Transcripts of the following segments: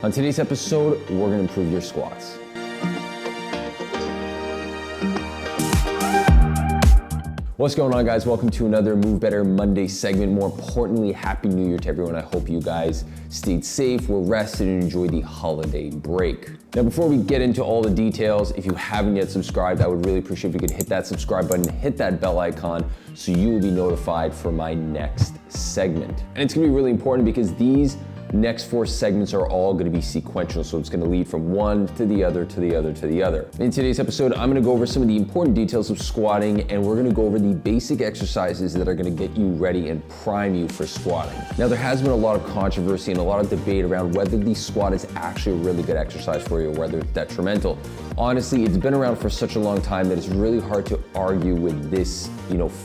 On today's episode, we're gonna improve your squats. What's going on, guys? Welcome to another Move Better Monday segment. More importantly, Happy New Year to everyone. I hope you guys stayed safe, were rested, and enjoyed the holiday break. Now, before we get into all the details, if you haven't yet subscribed, I would really appreciate if you could hit that subscribe button, hit that bell icon, so you will be notified for my next segment. And it's gonna be really important because these next 4 segments are all gonna be sequential, so it's gonna lead from one to the other, to the other, to the other. In today's episode, I'm gonna go over some of the important details of squatting, and we're gonna go over the basic exercises that are gonna get you ready and prime you for squatting. Now, there has been a lot of controversy and a lot of debate around whether the squat is actually a really good exercise for you or whether it's detrimental. Honestly, it's been around for such a long time that it's really hard to argue with this,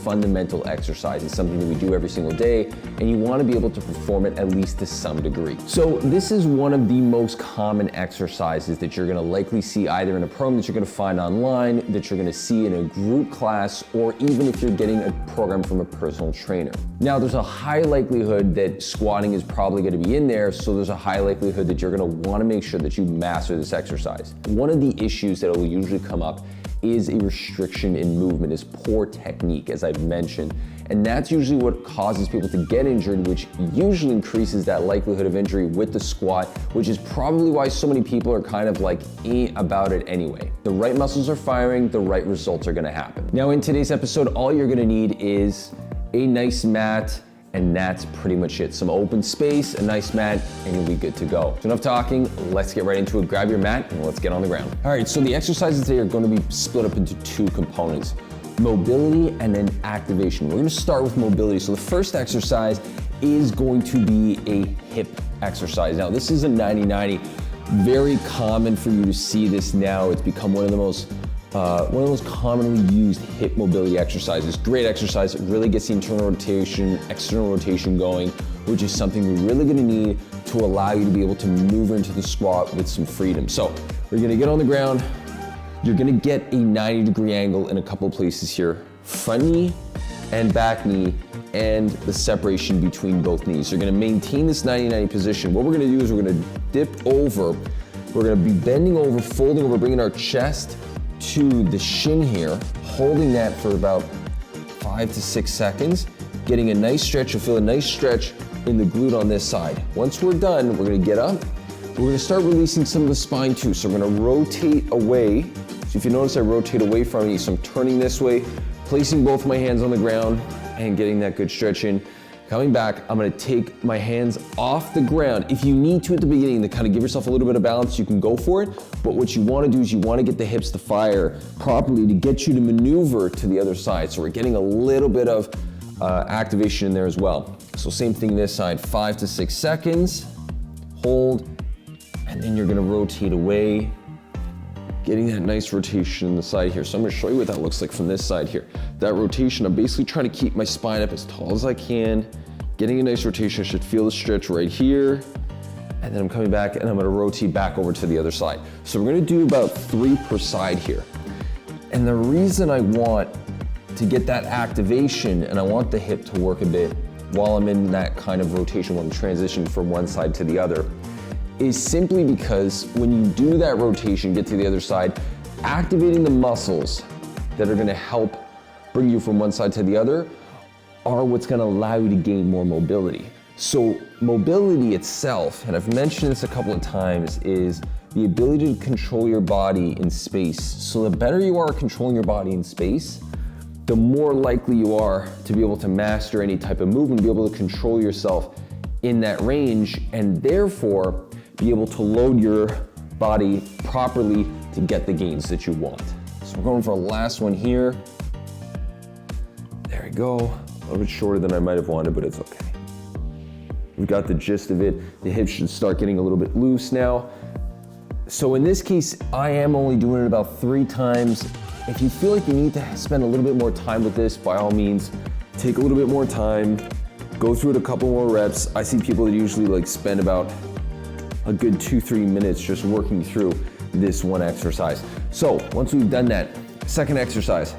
fundamental exercise. It's something that we do every single day, and you wanna be able to perform it at least to some degree. So this is one of the most common exercises that you're gonna likely see either in a program that you're gonna find online, that you're gonna see in a group class, or even if you're getting a program from a personal trainer. Now, there's a high likelihood that squatting is probably gonna be in there, so there's a high likelihood that you're gonna wanna make sure that you master this exercise. One of the issues that will usually come up is a restriction in movement, is poor technique, as I've mentioned. And that's usually what causes people to get injured, which usually increases that likelihood of injury with the squat, which is probably why so many people are kind of like about it anyway. The right muscles are firing, the right results are gonna happen. Now, in today's episode, all you're gonna need is a nice mat, and that's pretty much it. Some open space, a nice mat, and you'll be good to go. So enough talking, let's get right into it. Grab your mat and let's get on the ground. All right, so the exercises today are gonna be split up into 2 components, mobility and then activation. We're gonna start with mobility. So the first exercise is going to be a hip exercise. Now, this is a 90-90. Very common for you to see this now. It's become one of the most commonly used hip mobility exercises. Great exercise. It really gets the internal rotation, external rotation going, which is something we're really gonna need to allow you to be able to maneuver into the squat with some freedom. So we're gonna get on the ground. You're gonna get a 90-degree angle in a couple of places here. Front knee and back knee, and the separation between both knees. You're gonna maintain this 90-90 position. What we're gonna do is we're gonna dip over. We're gonna be bending over, folding over, bringing our chest to the shin here, holding that for about 5 to 6 seconds, getting a nice stretch. You'll feel a nice stretch in the glute on this side. Once we're done, we're gonna get up. We're gonna start releasing some of the spine too. So we're gonna rotate away. So if you notice, I rotate away from you. So I'm turning this way, placing both my hands on the ground and getting that good stretch in. Coming back, I'm gonna take my hands off the ground. If you need to at the beginning to kind of give yourself a little bit of balance, you can go for it. But what you wanna do is you wanna get the hips to fire properly to get you to maneuver to the other side. So we're getting a little bit of activation in there as well. So same thing this side, 5 to 6 seconds, hold, and then you're gonna rotate away, getting that nice rotation in the side here. So I'm gonna show you what that looks like from this side here. That rotation, I'm basically trying to keep my spine up as tall as I can, getting a nice rotation. I should feel the stretch right here. And then I'm coming back and I'm gonna rotate back over to the other side. So we're gonna do about 3 per side here. And the reason I want to get that activation and I want the hip to work a bit while I'm in that kind of rotation, when I'm transitioning from one side to the other, is simply because when you do that rotation, get to the other side, activating the muscles that are gonna help bring you from one side to the other are what's gonna allow you to gain more mobility. So mobility itself, and I've mentioned this a couple of times, is the ability to control your body in space. So the better you are at controlling your body in space, the more likely you are to be able to master any type of movement, be able to control yourself in that range, and therefore be able to load your body properly to get the gains that you want. So we're going for a last one here. There we go. A little bit shorter than I might have wanted, but it's okay. We've got the gist of it. The hips should start getting a little bit loose now. So in this case, I am only doing it about 3 times. If you feel like you need to spend a little bit more time with this, by all means, take a little bit more time, go through it a couple more reps. I see people that usually spend about a good 2-3 minutes just working through this one exercise. So once we've done that, second exercise,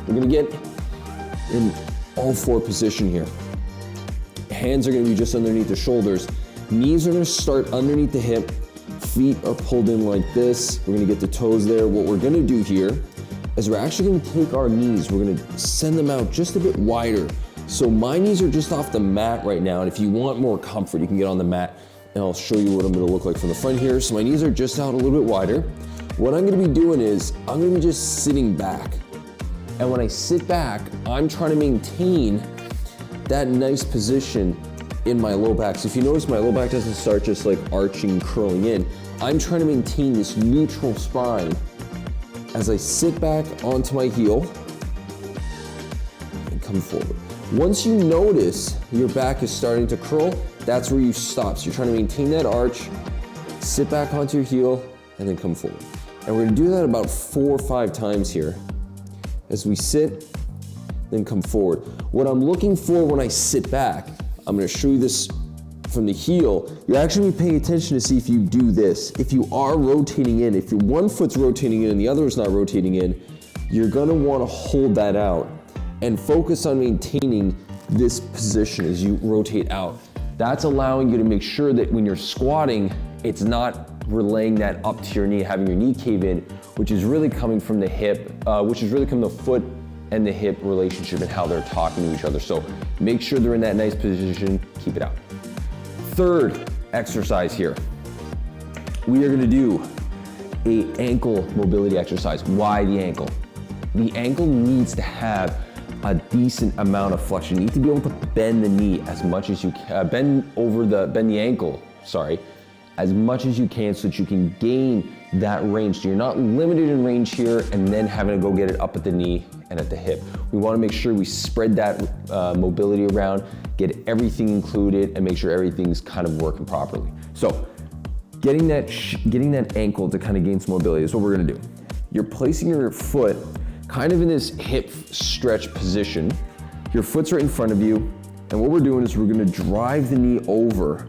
we're gonna get in all 4 position here. Hands are gonna be just underneath the shoulders. Knees are gonna start underneath the hip. feet are pulled in like this. We're gonna get the toes there. What we're gonna do here is we're actually gonna take our knees, we're gonna send them out just a bit wider. So my knees are just off the mat right now, and if you want more comfort, you can get on the mat, and I'll show you what I'm gonna look like from the front here. So my knees are just out a little bit wider. What I'm gonna be doing is, I'm gonna be just sitting back. And when I sit back, I'm trying to maintain that nice position in my low back. So if you notice, my low back doesn't start just like arching, curling in. I'm trying to maintain this neutral spine as I sit back onto my heel and come forward. Once you notice your back is starting to curl, that's where you stop. So you're trying to maintain that arch, sit back onto your heel, and then come forward. And we're gonna do that about 4 or 5 times here. As we sit, then come forward. What I'm looking for when I sit back, I'm gonna show you this from the heel. You're actually paying attention to see if you do this. If you are rotating in, if your one foot's rotating in and the other is not rotating in, you're gonna wanna hold that out and focus on maintaining this position as you rotate out. That's allowing you to make sure that when you're squatting, it's not relaying that up to your knee, having your knee cave in, which is really coming from the hip, which is really coming from the foot and the hip relationship and how they're talking to each other. So make sure they're in that nice position, keep it out. Third exercise here, we are gonna do a ankle mobility exercise. Why the ankle? The ankle needs to have a decent amount of flexion. You need to be able to bend the knee as much as you can, bend the ankle, as much as you can so that you can gain that range. So you're not limited in range here and then having to go get it up at the knee and at the hip. We wanna make sure we spread that mobility around, get everything included, and make sure everything's kind of working properly. So getting that ankle to kind of gain some mobility is what we're gonna do. You're placing your foot kind of in this hip stretch position. Your foot's right in front of you, and what we're doing is we're gonna drive the knee over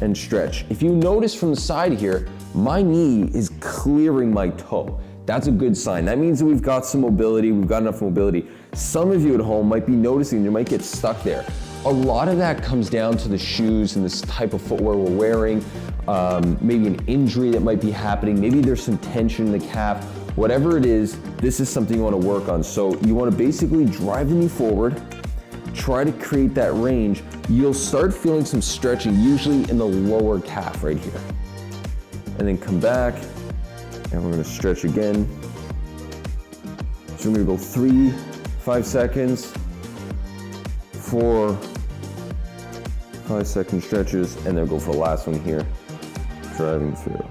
and stretch. If you notice from the side here, my knee is clearing my toe. That's a good sign. That means that we've got some mobility, we've got enough mobility. Some of you at home might be noticing you might get stuck there. A lot of that comes down to the shoes and this type of footwear we're wearing, maybe an injury that might be happening, maybe there's some tension in the calf. Whatever it is, this is something you wanna work on. So you wanna basically drive the knee forward, try to create that range. You'll start feeling some stretching, usually in the lower calf right here. And then come back, and we're gonna stretch again. So we're gonna go 3, 5 seconds, 4, 5-second stretches, and then go for the last one here, driving through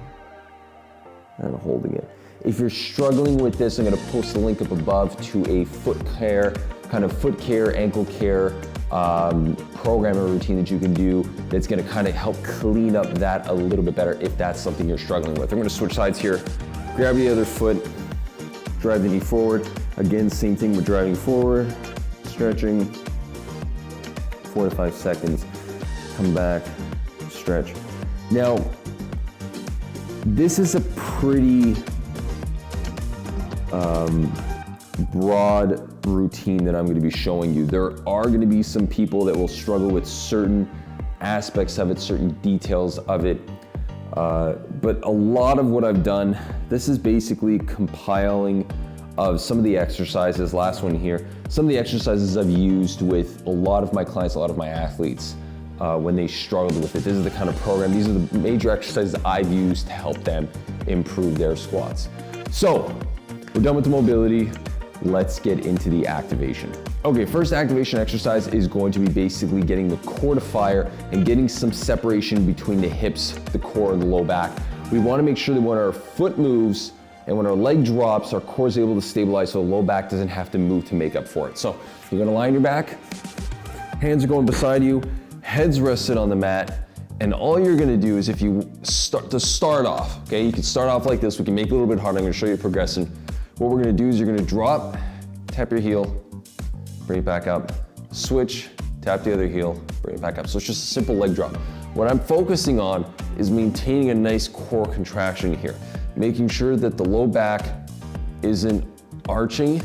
and holding it. If you're struggling with this, I'm gonna post the link up above to a foot care, ankle care program or routine that you can do that's gonna kind of help clean up that a little bit better if that's something you're struggling with. I'm gonna switch sides here, grab the other foot, drive the knee forward. Again, same thing, we're driving forward, stretching, 4 to 5 seconds, come back, stretch. Now, this is a pretty broad routine that I'm gonna be showing you. There are gonna be some people that will struggle with certain aspects of it, certain details of it, but a lot of what I've done, this is basically compiling of some of the exercises, last one here, some of the exercises I've used with a lot of my clients, a lot of my athletes, when they struggled with it. This is the kind of program, these are the major exercises I've used to help them improve their squats. So, we're done with the mobility. Let's get into the activation. Okay, first activation exercise is going to be basically getting the core to fire and getting some separation between the hips, the core, and the low back. We wanna make sure that when our foot moves and when our leg drops, our core is able to stabilize so the low back doesn't have to move to make up for it. So you're gonna lie on your back, hands are going beside you, head's rested on the mat, and all you're gonna do is if you start off, okay, you can start off like this, we can make it a little bit harder, I'm gonna show you a progression. What we're gonna do is you're gonna drop, tap your heel, bring it back up, switch, tap the other heel, bring it back up. So it's just a simple leg drop. What I'm focusing on is maintaining a nice core contraction here, making sure that the low back isn't arching.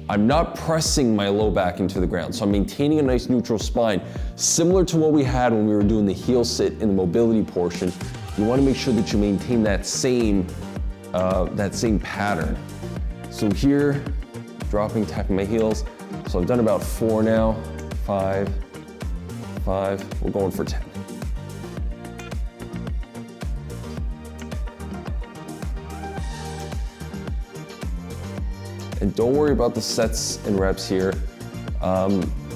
I'm not pressing my low back into the ground, so I'm maintaining a nice neutral spine, similar to what we had when we were doing the heel sit in the mobility portion. you wanna make sure that you maintain that same pattern. So here, dropping, tapping my heels. So I've done about 4 now, 5, we're going for 10. And don't worry about the sets and reps here.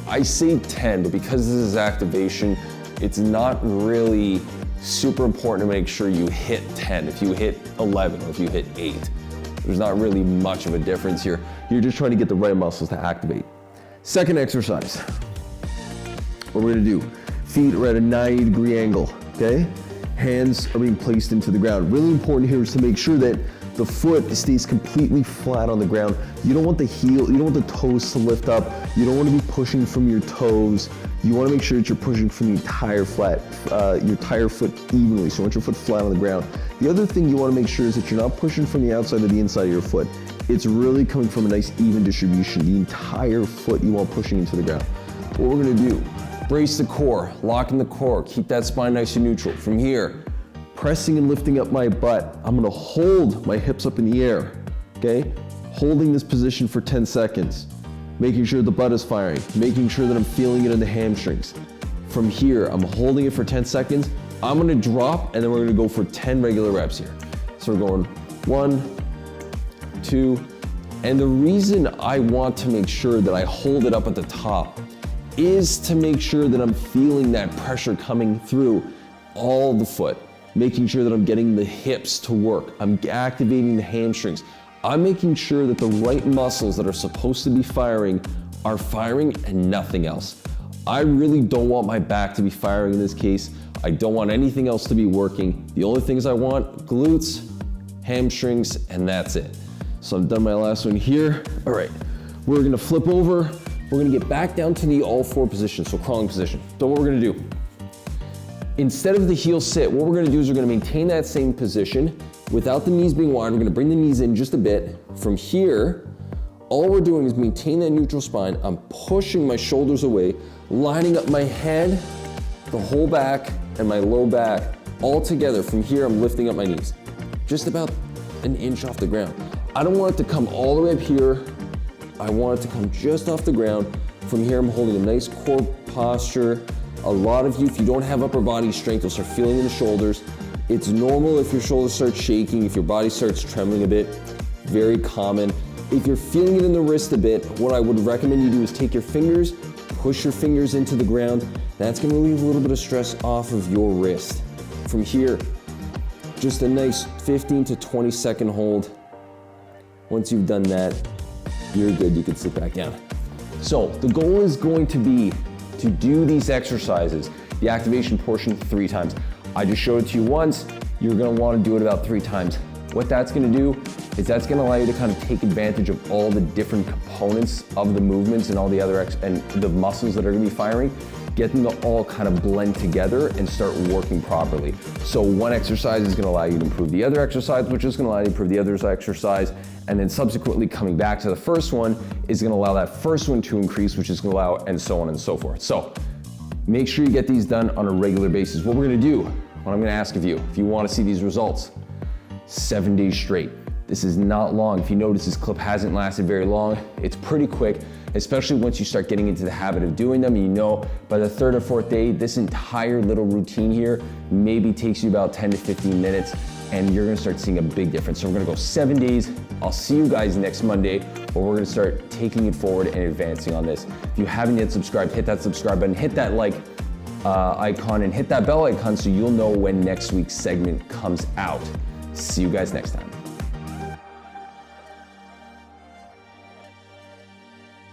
I say 10, but because this is activation, it's not really super important to make sure you hit 10. If you hit 11 or if you hit 8, there's not really much of a difference here. You're just trying to get the right muscles to activate. Second exercise, what we're gonna do, feet are at a 90-degree angle, okay? Hands are being placed into the ground. Really important here is to make sure that the foot stays completely flat on the ground. You don't want the heel, you don't want the toes to lift up. You don't want to be pushing from your toes. You want to make sure that you're pushing from your entire foot evenly. So you want your foot flat on the ground. The other thing you want to make sure is that you're not pushing from the outside to the inside of your foot. It's really coming from a nice even distribution. The entire foot you want pushing into the ground. What we're going to do, brace the core, lock in the core, keep that spine nice and neutral. From here, pressing and lifting up my butt. I'm gonna hold my hips up in the air, okay? Holding this position for 10 seconds, making sure the butt is firing, making sure that I'm feeling it in the hamstrings. From here, I'm holding it for 10 seconds. I'm gonna drop, and then we're gonna go for 10 regular reps here. So we're going 1, 2, and the reason I want to make sure that I hold it up at the top is to make sure that I'm feeling that pressure coming through all the foot. Making sure that I'm getting the hips to work. I'm activating the hamstrings. I'm making sure that the right muscles that are supposed to be firing are firing and nothing else. I really don't want my back to be firing in this case. I don't want anything else to be working. The only things I want, glutes, hamstrings, and that's it. So I've done my last one here. All right, we're gonna flip over. We're gonna get back down to the all 4 position, so crawling position. So what we're gonna do, instead of the heel sit, what we're gonna do is we're gonna maintain that same position without the knees being wide. We're gonna bring the knees in just a bit. From here, all we're doing is maintain that neutral spine. I'm pushing my shoulders away, lining up my head, the whole back, and my low back all together. From here, I'm lifting up my knees, just about an inch off the ground. I don't want it to come all the way up here. I want it to come just off the ground. From here, I'm holding a nice core posture. A lot of you, if you don't have upper body strength, you'll start feeling in the shoulders. It's normal if your shoulders start shaking, if your body starts trembling a bit, very common. If you're feeling it in the wrist a bit, what I would recommend you do is take your fingers, push your fingers into the ground. That's gonna relieve a little bit of stress off of your wrist. From here, just a nice 15 to 20 second hold. Once you've done that, you're good, you can sit back down. So the goal is going to be to do these exercises, the activation portion 3 times. I just showed it to you once, you're gonna wanna do it about 3 times. What that's gonna do is that's gonna allow you to kind of take advantage of all the different components of the movements and all the other and the muscles that are gonna be firing, get them to all kind of blend together and start working properly. So one exercise is gonna allow you to improve the other exercise, which is gonna allow you to improve the other exercise, and then subsequently coming back to the first one is gonna allow that first one to increase, which is gonna allow, and so on and so forth. So make sure you get these done on a regular basis. What we're gonna do, what I'm gonna ask of you, if you wanna see these results, 7 days straight. This is not long. If you notice, this clip hasn't lasted very long. It's pretty quick, especially once you start getting into the habit of doing them. You know, by the 3rd or 4th day, this entire little routine here maybe takes you about 10 to 15 minutes, and you're gonna start seeing a big difference. So we're gonna go 7 days. I'll see you guys next Monday, where we're gonna start taking it forward and advancing on this. If you haven't yet subscribed, hit that subscribe button, hit that like icon, and hit that bell icon so you'll know when next week's segment comes out. See you guys next time.